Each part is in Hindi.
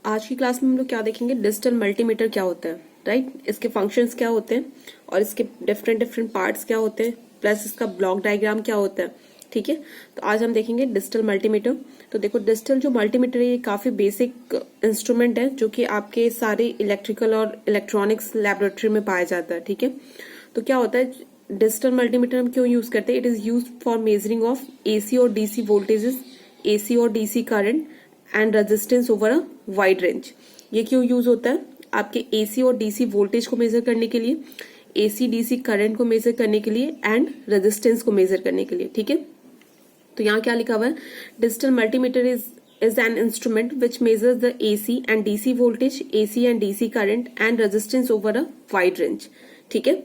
आज की क्लास में हम लोग क्या देखेंगे, डिजिटल मल्टीमीटर क्या होता है, राइट। इसके फंक्शंस क्या होते हैं और इसके डिफरेंट डिफरेंट पार्ट्स क्या होते हैं, प्लस इसका ब्लॉक डायग्राम क्या होता है। ठीक है, तो आज हम देखेंगे डिजिटल मल्टीमीटर। तो देखो, डिजिटल जो मल्टीमीटर है ये काफी बेसिक इंस्ट्रूमेंट है जो कि आपके सारे इलेक्ट्रिकल और इलेक्ट्रॉनिक्स लैबोरेटरी में पाया जाता है। ठीक है, तो क्या होता है डिजिटल मल्टीमीटर हम क्यों यूज करते हैं? It is use for measuring of AC और डीसी वोल्टेजेस, एसी और DC current and resistance over a wide range. ये क्यों यूज होता है? आपके एसी और डीसी वोल्टेज को मेजर करने के लिए, एसी डीसी करंट को मेजर करने के लिए एंड रेजिस्टेंस को मेजर करने के लिए। ठीक है, तो यहाँ क्या लिखा हुआ है, digital multimeter is an instrument which measures the AC and DC voltage, AC and DC current and resistance over a wide range। ठीक है,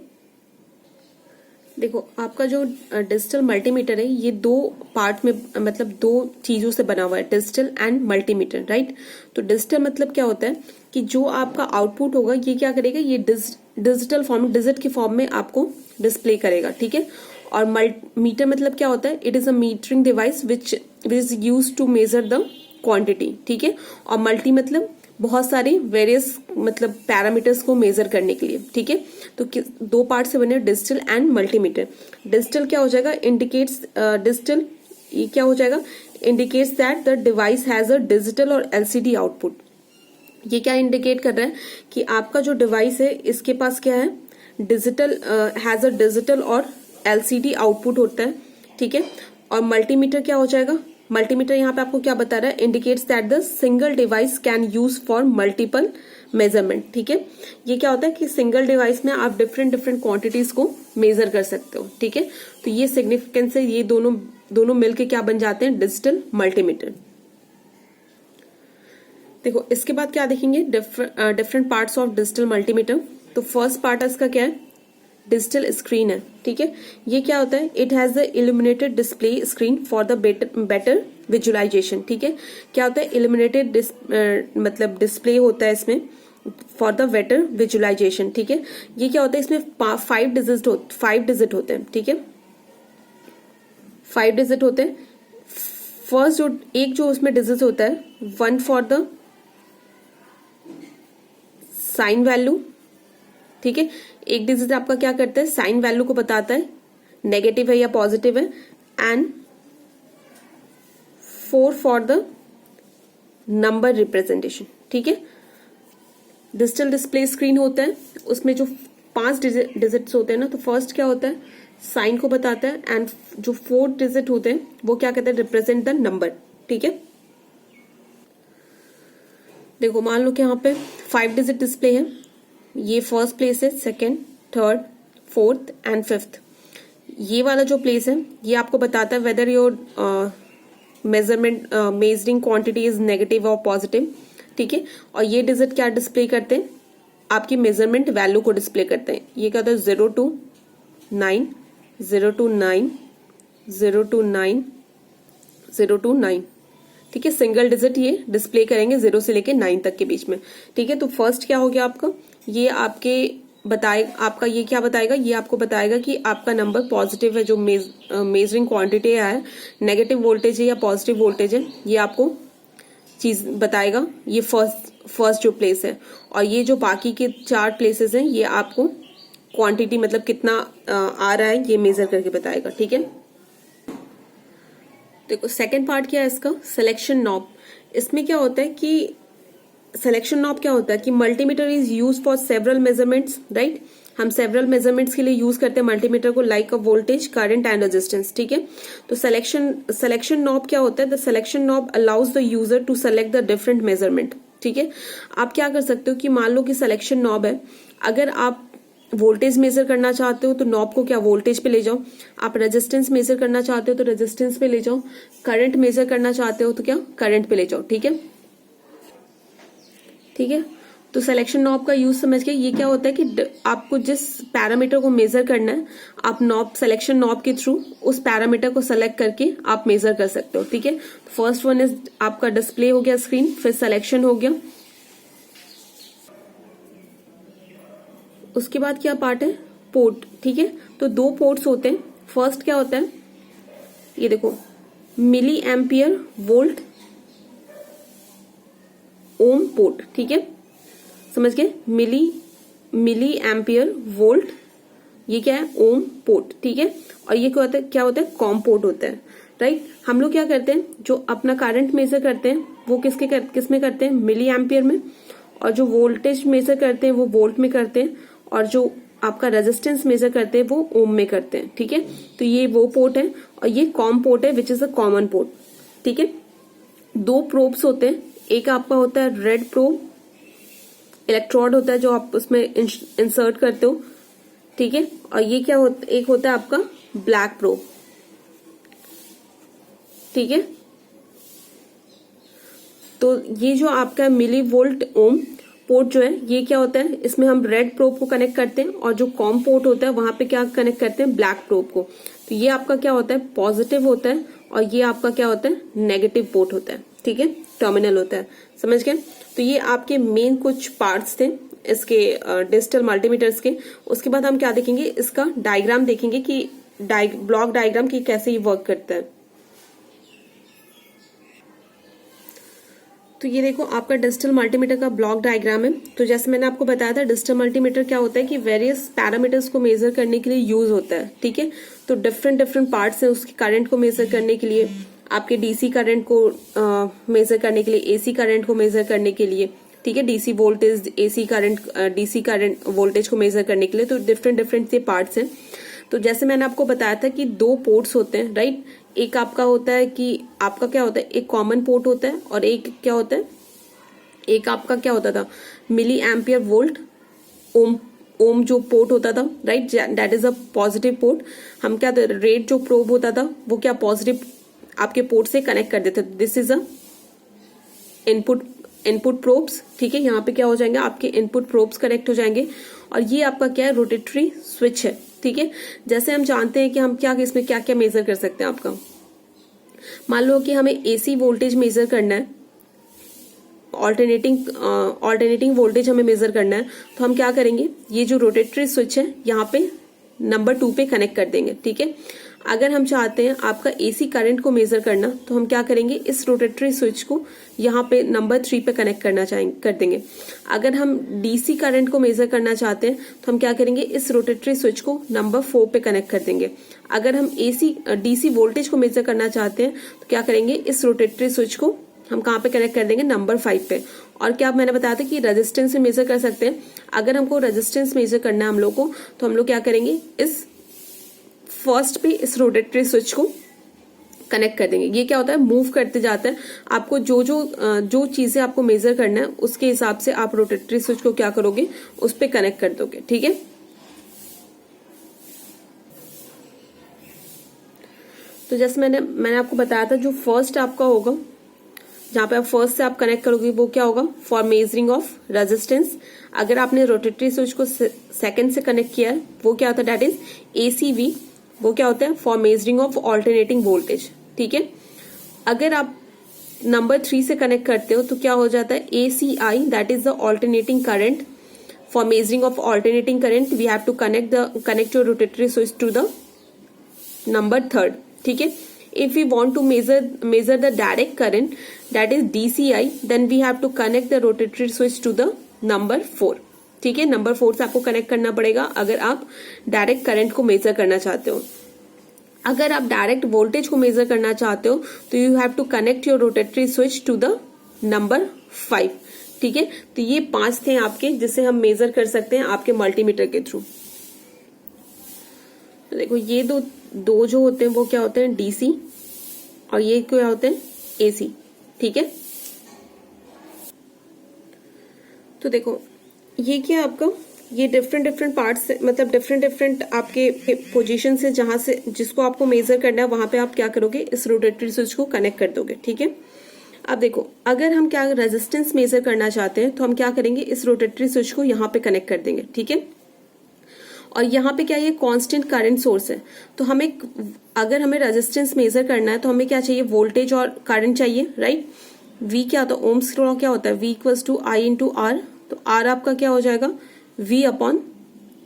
देखो आपका जो डिजिटल मल्टीमीटर है ये दो पार्ट में, मतलब दो चीजों से बना हुआ है, डिजिटल एंड मल्टीमीटर, राइट। तो डिजिटल मतलब क्या होता है कि जो आपका आउटपुट होगा ये क्या करेगा, ये डिजिटल फॉर्म, डिजिट के फॉर्म में आपको डिस्प्ले करेगा। ठीक है, और मीटर मतलब क्या होता है, it is a metering device which is use to measure the quantity. ठीक है, और मल्टी मतलब बहुत सारे वेरियस मतलब पैरामीटर्स को मेजर करने के लिए। ठीक है, तो दो पार्ट से बने डिजिटल एंड मल्टीमीटर। डिजिटल क्या हो जाएगा, इंडिकेट्स, डिजिटल ये क्या हो जाएगा, indicates that the device has a digital और एलसीडी आउटपुट। ये क्या इंडिकेट कर रहा है कि आपका जो डिवाइस है इसके पास क्या है, डिजिटल, हैज अ डिजिटल और एलसीडी आउटपुट होता है। ठीक है, और मल्टीमीटर क्या हो जाएगा, मल्टीमीटर यहाँ पे आपको क्या बता रहा है, indicates that the single device can use for multiple measurement. ठीक है, ये क्या होता है कि सिंगल डिवाइस में आप डिफरेंट डिफरेंट क्वांटिटीज को मेजर कर सकते हो। ठीक है, तो ये सिग्निफिकेंस है, ये दोनों मिलके क्या बन जाते हैं, डिजिटल मल्टीमीटर। देखो इसके बाद क्या देखेंगे, different parts of digital multimeter. तो फर्स्ट पार्ट इसका क्या है, डिजिटल स्क्रीन है। ठीक है, ये क्या होता है, it has the illuminated display screen for the better visualization. ठीक है, क्या होता है, इल्यूमिनेटेड मतलब डिस्प्ले होता है इसमें फॉर द बेटर विजुअलाइजेशन। ठीक है, ये क्या होता है, इसमें 5 डिजिट होते हैं। ठीक है, 5 डिजिट होते हैं। फर्स्ट जो उसमें डिजिट होता है, 1 फॉर द साइन वैल्यू। ठीक है, एक डिजिट आपका क्या करता है, साइन वैल्यू को बताता है, नेगेटिव है या पॉजिटिव है, and 4 for the number representation. ठीक है, डिजिटल डिस्प्ले स्क्रीन होता है, उसमें जो 5 डिजिट्स होते हैं ना, तो फर्स्ट क्या होता है, साइन को बताता है, एंड जो 4 डिजिट होते हैं वो क्या कहते हैं, रिप्रेजेंट द नंबर। ठीक है, देखो मान लो कि यहाँ पे 5 डिजिट डिस्प्ले है, ये फर्स्ट प्लेस है, second, third, fourth and fifth. ये वाला जो प्लेस है ये आपको बताता है whether your measuring quantity is negative और पॉजिटिव। ठीक है, और ये डिजिट क्या डिस्प्ले करते हैं, आपकी मेजरमेंट वैल्यू को डिस्प्ले करते हैं। ये क्या होता है, 0 to 9, 0 to 9, 0 to 9, 0 to 9। ठीक है, सिंगल डिजिट ये डिस्प्ले करेंगे 0 से लेके 9 तक के बीच में। ठीक है, तो फर्स्ट क्या हो गया आपका, ये आपके आपका ये क्या बताएगा, ये आपको बताएगा कि आपका नंबर पॉजिटिव है, जो मेजरिंग क्वांटिटी है, नेगेटिव वोल्टेज है या पॉजिटिव वोल्टेज है, ये आपको चीज बताएगा। ये फर्स्ट जो प्लेस है, और ये जो बाकी के 4 प्लेसेस हैं ये आपको क्वांटिटी मतलब कितना आ रहा है ये मेजर करके बताएगा। ठीक है, देखो सेकेंड पार्ट क्या है इसका, सिलेक्शन नॉब। इसमें क्या होता है कि सिलेक्शन नॉब क्या होता है कि multimeter is use for several measurements, right. हम सेवरल मेजरमेंट्स के लिए यूज करते हैं मल्टीमीटर को, like a voltage, current and resistance. ठीक है, तो सिलेक्शन नॉब क्या होता है, the selection knob allows the user to select the different measurement. ठीक है, आप क्या कर सकते हो कि मान लो कि सिलेक्शन नॉब है, अगर आप वोल्टेज मेजर करना चाहते हो तो नॉब को क्या वोल्टेज पे ले जाओ, आप रेजिस्टेंस मेजर करना चाहते हो तो रेजिस्टेंस पे ले जाओ, करंट मेजर करना चाहते हो तो क्या करंट पे ले जाओ। ठीक है, ठीक है, तो सिलेक्शन नॉब का यूज समझ के ये क्या होता है कि आपको जिस पैरामीटर को मेजर करना है, आप सिलेक्शन नॉब के थ्रू उस पैरामीटर को सेलेक्ट करके आप मेजर कर सकते हो। ठीक है, फर्स्ट वन इज आपका डिस्प्ले हो गया स्क्रीन, फिर सिलेक्शन हो गया, उसके बाद क्या पार्ट है, पोर्ट। ठीक है, तो 2 पोर्ट्स होते हैं। फर्स्ट क्या होता है, ये देखो milliampere volt ohm port, ठीक है, समझ गए, मिली एम्पियर वोल्ट, ये क्या है, ओम पोर्ट, ठीक है। और ये क्या होता है कॉम पोर्ट होता है, राइट। हम लोग क्या करते हैं, जो अपना करंट मेजर करते हैं वो किस में करते हैं, मिली एम्पियर में, और जो वोल्टेज मेजर करते हैं वो वोल्ट में करते हैं, और जो आपका रेजिस्टेंस मेजर करते हैं वो ओम में करते हैं, ठीक है। तो ये वो पोर्ट है, और ये कॉम पोर्ट है which is a common port, ठीक है। दो प्रोब्स होते हैं, एक आपका होता है रेड प्रोब, इलेक्ट्रोड होता है जो आप उसमें इंसर्ट करते हो, ठीक है। और ये क्या होता, एक होता है आपका ब्लैक प्रोब, ठीक है। तो ये जो आपका मिली वोल्ट ओम पोर्ट जो है, ये क्या होता है, इसमें हम रेड प्रोब को कनेक्ट करते हैं, और जो कॉम पोर्ट होता है वहां पे क्या कनेक्ट करते हैं, ब्लैक प्रोब को। तो ये आपका क्या होता है, पॉजिटिव होता है, और ये आपका क्या होता है, नेगेटिव पोर्ट होता है, ठीक है, टर्मिनल होता है, समझ गए। तो ये आपके मेन कुछ पार्ट्स थे इसके डिजिटल मल्टीमीटर्स के। उसके बाद हम क्या देखेंगे, इसका डायग्राम देखेंगे कि ब्लॉक डायग्राम की कैसे ये वर्क करता है। तो ये देखो आपका डिजिटल मल्टीमीटर का ब्लॉक डायग्राम है। तो जैसे मैंने आपको बताया था, डिजिटल मल्टीमीटर क्या होता है कि वेरियस पैरामीटर्स को मेजर करने के लिए यूज होता है, ठीक है। तो डिफरेंट पार्ट्स हैं उसके करंट को मेजर करने के लिए, आपके डीसी करंट को मेजर करने के लिए, एसी करंट को मेजर करने के लिए, ठीक है, DC voltage, AC current, DC current voltage को मेजर करने के लिए। तो डिफरेंट से पार्ट्स हैं। तो जैसे मैंने आपको बताया था कि दो पोर्ट्स होते हैं, राइट। एक आपका होता है कि आपका क्या होता है, एक कॉमन पोर्ट होता है, और एक क्या होता है, एक आपका क्या होता था, मिली एम्पियर वोल्ट ओम जो पोर्ट होता था, right, that is a positive port. हम क्या, रेड जो प्रोब होता था वो क्या पॉजिटिव आपके पोर्ट से कनेक्ट कर देते थे। This is a input probes, ठीक है। यहाँ पे क्या हो जाएंगे, आपके इनपुट प्रोब्स कनेक्ट हो जाएंगे। और ये आपका क्या है, रोटेटरी स्विच है, ठीक है। जैसे हम जानते हैं कि हम क्या इसमें क्या क्या मेजर कर सकते हैं। आपका मान लो कि हमें एसी वोल्टेज मेजर करना है, ऑल्टरनेटिंग वोल्टेज हमें मेजर करना है, तो हम क्या करेंगे, ये जो रोटेटरी स्विच है यहाँ पे नंबर 2 पे कनेक्ट कर देंगे, ठीक है। अगर हम चाहते हैं आपका एसी करंट को मेजर करना, तो हम क्या करेंगे, इस रोटेटरी स्विच को यहाँ पे नंबर 3 पे कनेक्ट कर देंगे। अगर हम डीसी करंट को मेजर करना चाहते हैं, तो हम क्या करेंगे, इस रोटेटरी स्विच को नंबर 4 पे कनेक्ट कर देंगे। अगर हम डीसी वोल्टेज को मेजर करना चाहते हैं, तो क्या करेंगे, इस रोटेटरी स्विच को हम कहाँ पे कनेक्ट कर देंगे, नंबर 5 पे। और क्या मैंने बताया था कि रेजिस्टेंस में मेजर कर सकते हैं। अगर हमको रेजिस्टेंस मेजर करना है हम लोग को, तो हम लोग क्या करेंगे, इस फर्स्ट पे इस रोटेटरी स्विच को कनेक्ट कर देंगे। ये क्या होता है, मूव करते जाता है। आपको जो चीजें आपको मेजर करना है उसके हिसाब से आप रोटेटरी स्विच को क्या करोगे, उस पे कनेक्ट कर दोगे, ठीक है। तो जैसे मैंने आपको बताया था, जो फर्स्ट आपका होगा, जहां पे आप फर्स्ट से आप कनेक्ट करोगे, वो क्या होगा, फॉर मेजरिंग ऑफ रेजिस्टेंस। अगर आपने रोटेटरी स्विच को सेकंड से कनेक्ट किया है, वो क्या होता है, दैट इज एसीवी, वो क्या होता है, for measuring of alternating voltage, ठीक है। अगर आप नंबर 3 से कनेक्ट करते हो, तो क्या हो जाता है, AC I, that is the alternating current, for measuring of alternating current we have to connect your rotary switch to the number 3, ठीक है। If we want to measure the direct current, that is DCI, then we have to connect the rotatory switch to the number 4, ठीक है। नंबर 4 से आपको कनेक्ट करना पड़ेगा अगर आप डायरेक्ट करंट को मेजर करना चाहते हो। अगर आप डायरेक्ट वोल्टेज को मेजर करना चाहते हो, तो you have to connect your rotary switch to the number 5, ठीक है। तो ये 5 थे आपके, जिसे हम मेजर कर सकते हैं आपके मल्टीमीटर के थ्रू। तो देखो, ये दो जो होते हैं वो क्या होते हैं, डीसी, और ये क्या होते हैं, एसी, ठीक है। तो देखो, ये क्या आपका, ये डिफरेंट पार्ट्स, मतलब डिफरेंट आपके पोजीशन से जहां से जिसको आपको मेजर करना है, वहां पे आप क्या करोगे, इस रोटेटरी स्विच को कनेक्ट कर दोगे, ठीक है। अब देखो, अगर हम क्या रेजिस्टेंस मेजर करना चाहते हैं, तो हम क्या करेंगे, इस रोटेटरी स्विच को यहाँ पे कनेक्ट कर देंगे, ठीक है। और यहाँ पे क्या, ये कांस्टेंट करंट सोर्स है। तो अगर हमें रेजिस्टेंस मेजर करना है, तो हमें क्या चाहिए, वोल्टेज और करंट चाहिए, राइट। वी क्या होता है, ओम्स लॉ क्या होता है, V equals to I into R. तो आर आपका क्या हो जाएगा, वी अपॉन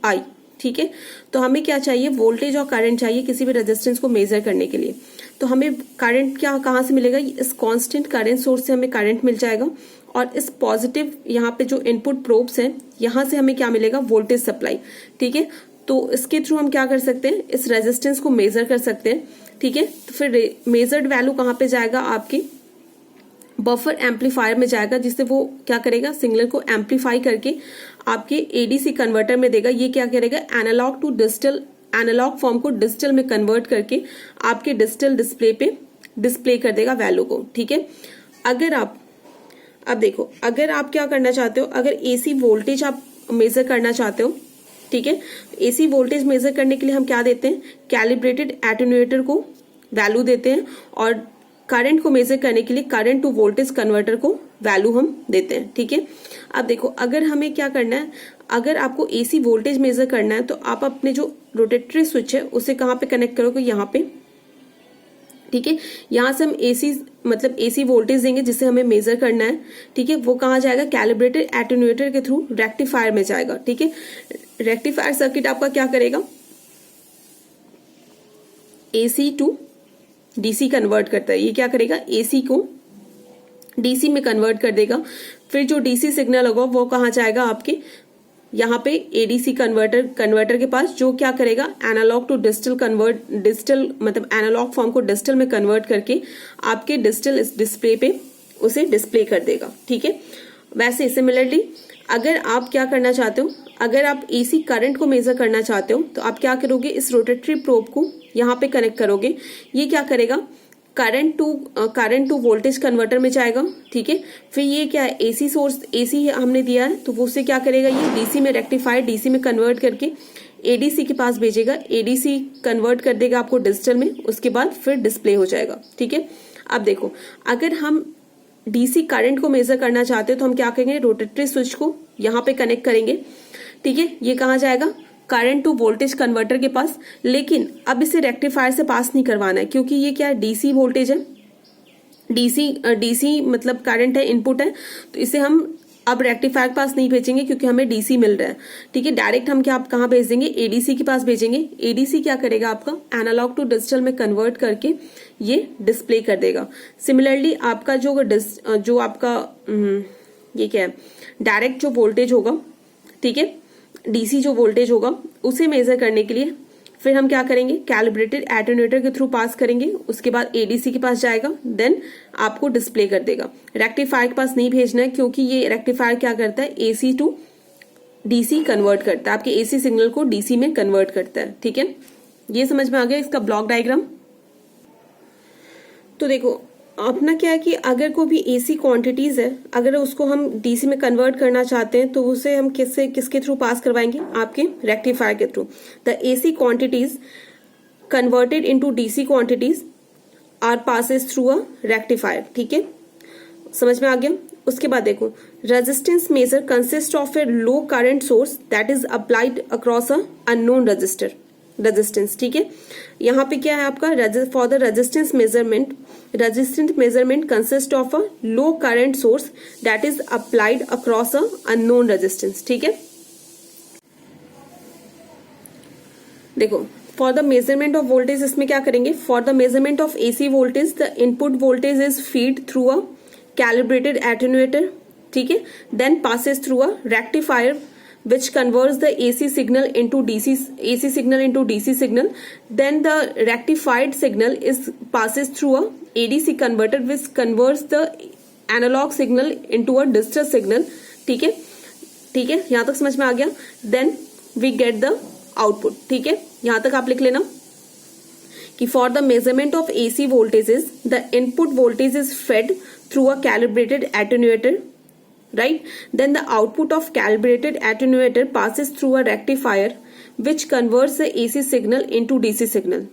आई, ठीक है। तो हमें क्या चाहिए, वोल्टेज और करंट चाहिए किसी भी रेजिस्टेंस को मेजर करने के लिए। तो हमें करंट क्या कहाँ से मिलेगा, इस कांस्टेंट करंट सोर्स से हमें करंट मिल जाएगा, और इस पॉजिटिव यहाँ पे जो इनपुट प्रोब्स हैं यहाँ से हमें क्या मिलेगा, वोल्टेज सप्लाई। ठीक है, तो इसके थ्रू हम क्या कर सकते हैं, इस रेजिस्टेंस को मेजर कर सकते हैं। ठीक है, तो फिर मेजर्ड वैल्यू कहाँ पे जाएगा, आपकी बफर एम्पलीफायर में जाएगा, जिससे वो क्या करेगा, सिग्नल को एम्पलीफाई करके आपके एडीसी कन्वर्टर में देगा। ये क्या करेगा, analogue to digital, analogue form को डिजिटल में कन्वर्ट करके आपके डिजिटल डिस्प्ले पे डिस्प्ले कर देगा वैल्यू को। ठीक है, अगर आप अब देखो, अगर आप क्या करना चाहते हो, अगर एसी वोल्टेज आप मेजर करना चाहते हो, ठीक है, एसी वोल्टेज मेजर करने के लिए हम क्या देते हैं, कैलिब्रेटेड एटेन्यूएटर को वैल्यू देते हैं, और करंट को मेजर करने के लिए करंट टू वोल्टेज कन्वर्टर को वैल्यू हम देते हैं। ठीक है, अब देखो, अगर हमें क्या करना है, अगर आपको एसी वोल्टेज मेजर करना है तो आप अपने जो रोटेटरी स्विच है उसे कहाँ पे कनेक्ट करोगे, यहाँ पे। ठीक है, यहां से हम एसी मतलब एसी वोल्टेज देंगे जिसे हमें मेजर करना है। ठीक है, वो कहाँ जाएगा, कैलिब्रेटेड एटेन्यूएटर के थ्रू रेक्टिफायर में जाएगा। ठीक है, रेक्टिफायर सर्किट आपका क्या करेगा, एसी टू डीसी कन्वर्ट करता है। ये क्या करेगा, एसी को डीसी में कन्वर्ट कर देगा। फिर जो डीसी सिग्नल होगा वो कहाँ जाएगा, आपके यहाँ पे एडीसी कन्वर्टर के पास, जो क्या करेगा, एनालॉग टू डिजिटल मतलब एनालॉग फॉर्म को डिजिटल में कन्वर्ट करके आपके डिजिटल डिस्प्ले पे उसे डिस्प्ले कर देगा। ठीक है, वैसे सिमिलरली अगर आप क्या करना चाहते हो, अगर आप एसी करंट को मेजर करना चाहते हो तो आप क्या करोगे, इस रोटेटरी प्रोब को यहाँ पे कनेक्ट करोगे। ये क्या करेगा, करंट टू वोल्टेज कन्वर्टर में जाएगा। ठीक है, फिर ये क्या है, एसी सोर्स, एसी हमने दिया है तो वो उससे क्या करेगा, ये डीसी में रेक्टिफायर, डीसी में कन्वर्ट करके एडीसी के पास भेजेगा, एडीसी कन्वर्ट कर देगा आपको डिजिटल में, उसके बाद फिर डिस्प्ले हो जाएगा। ठीक है, अब देखो, अगर हम डीसी करंट को मेजर करना चाहते हो तो हम क्या करेंगे, रोटेटरी स्विच को यहाँ पे कनेक्ट करेंगे। ठीक है, ये कहाँ जाएगा, करंट टू वोल्टेज कन्वर्टर के पास, लेकिन अब इसे रेक्टिफायर से पास नहीं करवाना है, क्योंकि ये क्या है, डीसी वोल्टेज है, डीसी मतलब करंट है, इनपुट है, तो इसे हम अब रेक्टिफायर के पास नहीं भेजेंगे क्योंकि हमें डीसी मिल रहा है। ठीक है, डायरेक्ट हम क्या कहाँ भेज देंगे, एडीसी के पास भेजेंगे। एडीसी क्या करेगा, आपका एनालॉग टू डिजिटल में कन्वर्ट करके ये डिस्प्ले कर देगा। सिमिलरली आपका जो आपका ये क्या है, डायरेक्ट जो वोल्टेज होगा, ठीक है, डीसी जो वोल्टेज होगा उसे मेजर करने के लिए फिर हम क्या करेंगे, कैलिब्रेटेड एटेन्यूएटर के थ्रू पास करेंगे, उसके बाद एडीसी के पास जाएगा, देन आपको डिस्प्ले कर देगा। रेक्टिफायर के पास नहीं भेजना है क्योंकि ये रेक्टिफायर क्या करता है, एसी टू डीसी कन्वर्ट करता है, आपके एसी सिग्नल को डीसी में कन्वर्ट करता है। ठीक है, ये समझ में आ गया इसका ब्लॉक डायग्राम। तो देखो, अपना क्या है कि अगर कोई भी एसी क्वांटिटीज है, अगर उसको हम डीसी में कन्वर्ट करना चाहते हैं तो उसे हम किसके थ्रू पास करवाएंगे, आपके रेक्टिफायर के through. The AC quantities converted into DC quantities are passes through a rectifier. ठीक है, समझ में आ गया। उसके बाद देखो, resistance measure consist of a low current source that is applied across a unknown resistance. ठीक है, यहाँ पे क्या है आपका, for the resistance measurement consist of a low current source that is applied across a unknown resistance. ठीक है, देखो, for the measurement of voltage इसमें क्या करेंगे, for the measurement of AC voltage the input voltage is feed through a calibrated attenuator. ठीक है, then passes through a rectifier which converts the AC signal into DC signal. Then the rectified signal passes through a ADC converter which converts the analog signal into a digital signal. ठीक है, यहाँ तक समझ में आ गया। Then we get the output. ठीक है, यहाँ तक आप लिख लेना कि for the measurement of AC voltages the input voltage is fed through a calibrated attenuator. Right, then the output of calibrated attenuator passes through a rectifier which converts the AC signal into DC signal.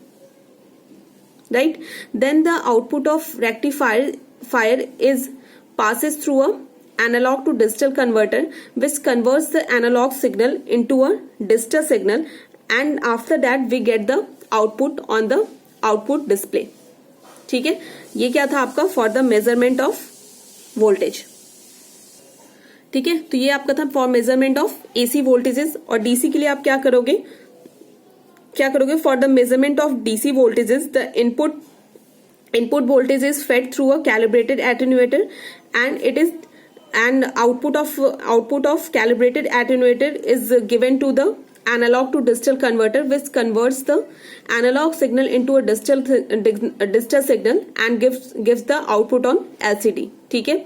Right, then the output of rectifier passes through a analog to digital converter which converts the analog signal into a digital signal, and after that we get the output on the output display. ठीक है, ये क्या था आपका, for the measurement of voltage। ठीक है, तो ये आपका था for measurement of AC voltages. और डीसी के लिए आप क्या करोगे, for the measurement of DC voltages the input input voltage is fed through a calibrated attenuator, and output of calibrated attenuator is given to the analog to digital converter, which converts the analog signal into a digital signal and gives the output on LCD. ठीक है,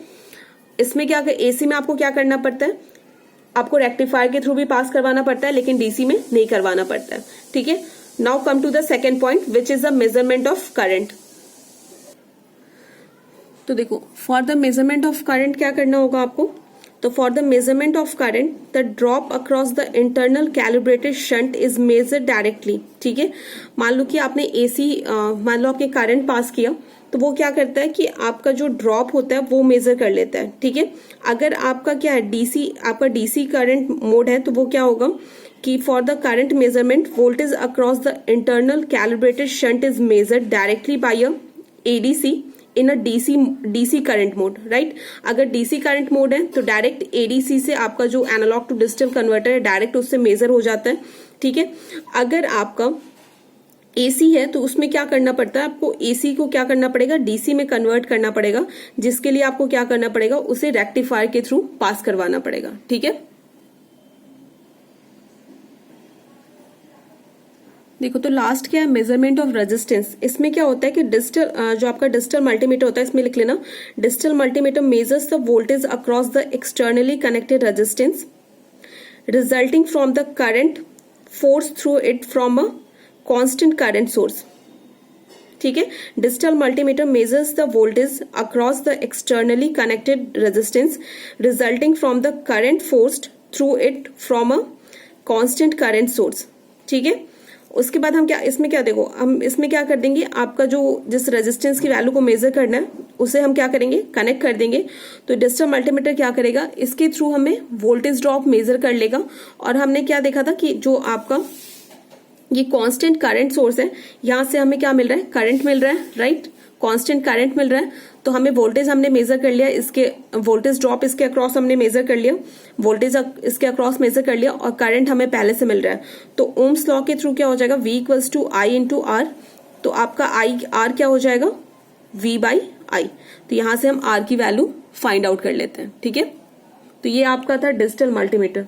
इसमें क्या एसी में आपको क्या करना पड़ता है, आपको रेक्टिफायर के थ्रू भी पास करवाना पड़ता है, लेकिन डीसी में नहीं करवाना पड़ता है. ठीक है. Now come to the second point, which is the measurement of current. तो देखो, for the measurement of current क्या करना होगा आपको. तो for the measurement of current, the drop across the internal calibrated shunt is measured directly. ठीक है. मान लो कि आपने एसी, मान लो आपने करंट पास किया, तो वो क्या करता है कि आपका जो ड्रॉप होता है वो मेजर कर लेता है. ठीक है. अगर आपका क्या है, डीसी, आपका डीसी करंट मोड है, तो वो क्या होगा कि for the current measurement voltage across the internal calibrated shunt is measured directly by a ADC in a DC current mode. Right. अगर डीसी करंट मोड है तो डायरेक्ट एडीसी से आपका जो एनालॉग टू डिजिटल कन्वर्टर है डायरेक्ट उससे मेजर हो जाता है. ठीक है. अगर आपका एसी है तो उसमें क्या करना पड़ता है, आपको एसी को क्या करना पड़ेगा, डीसी में कन्वर्ट करना पड़ेगा, जिसके लिए आपको क्या करना पड़ेगा, उसे रेक्टिफायर के थ्रू पास करवाना पड़ेगा. ठीक है. देखो, तो लास्ट क्या है, मेजरमेंट ऑफ रेजिस्टेंस. इसमें क्या होता है कि डिजिटल, जो आपका डिजिटल मल्टीमीटर होता है, इसमें लिख लेना, digital multimeter measures the voltage across the externally connected resistance resulting from the current force through it from a constant current source. ठीक है. Digital multimeter measures the voltage across the externally connected resistance resulting from the current forced through it from a constant current source. ठीक है. उसके बाद हम क्या, इसमें क्या, देखो हम इसमें क्या कर देंगे, आपका जो जिस रेजिस्टेंस की वैल्यू को मेजर करना है उसे हम क्या करेंगे, कनेक्ट कर देंगे. तो डिजिटल मल्टीमीटर क्या करेगा, इसके थ्रू हमें वोल्टेज ड्रॉप मेजर कर लेगा. और हमने क्या देखा था कि जो आपका ये कांस्टेंट करंट सोर्स है, यहां से हमें क्या मिल रहा है, करंट मिल रहा है. राइट. कांस्टेंट करंट मिल रहा है, तो हमें वोल्टेज हमने मेजर कर लिया, इसके वोल्टेज ड्रॉप इसके अक्रॉस हमने मेजर कर लिया, वोल्टेज इसके अक्रॉस मेजर कर लिया, और करंट हमें पहले से मिल रहा है. तो ओम्स लॉ के थ्रू क्या हो जाएगा, V equals to I into R. तो आपका आई आर क्या हो जाएगा, V बाई आई. तो यहां से हम आर की वैल्यू फाइंड आउट कर लेते हैं. ठीक है. तो ये आपका था डिजिटल मल्टीमीटर.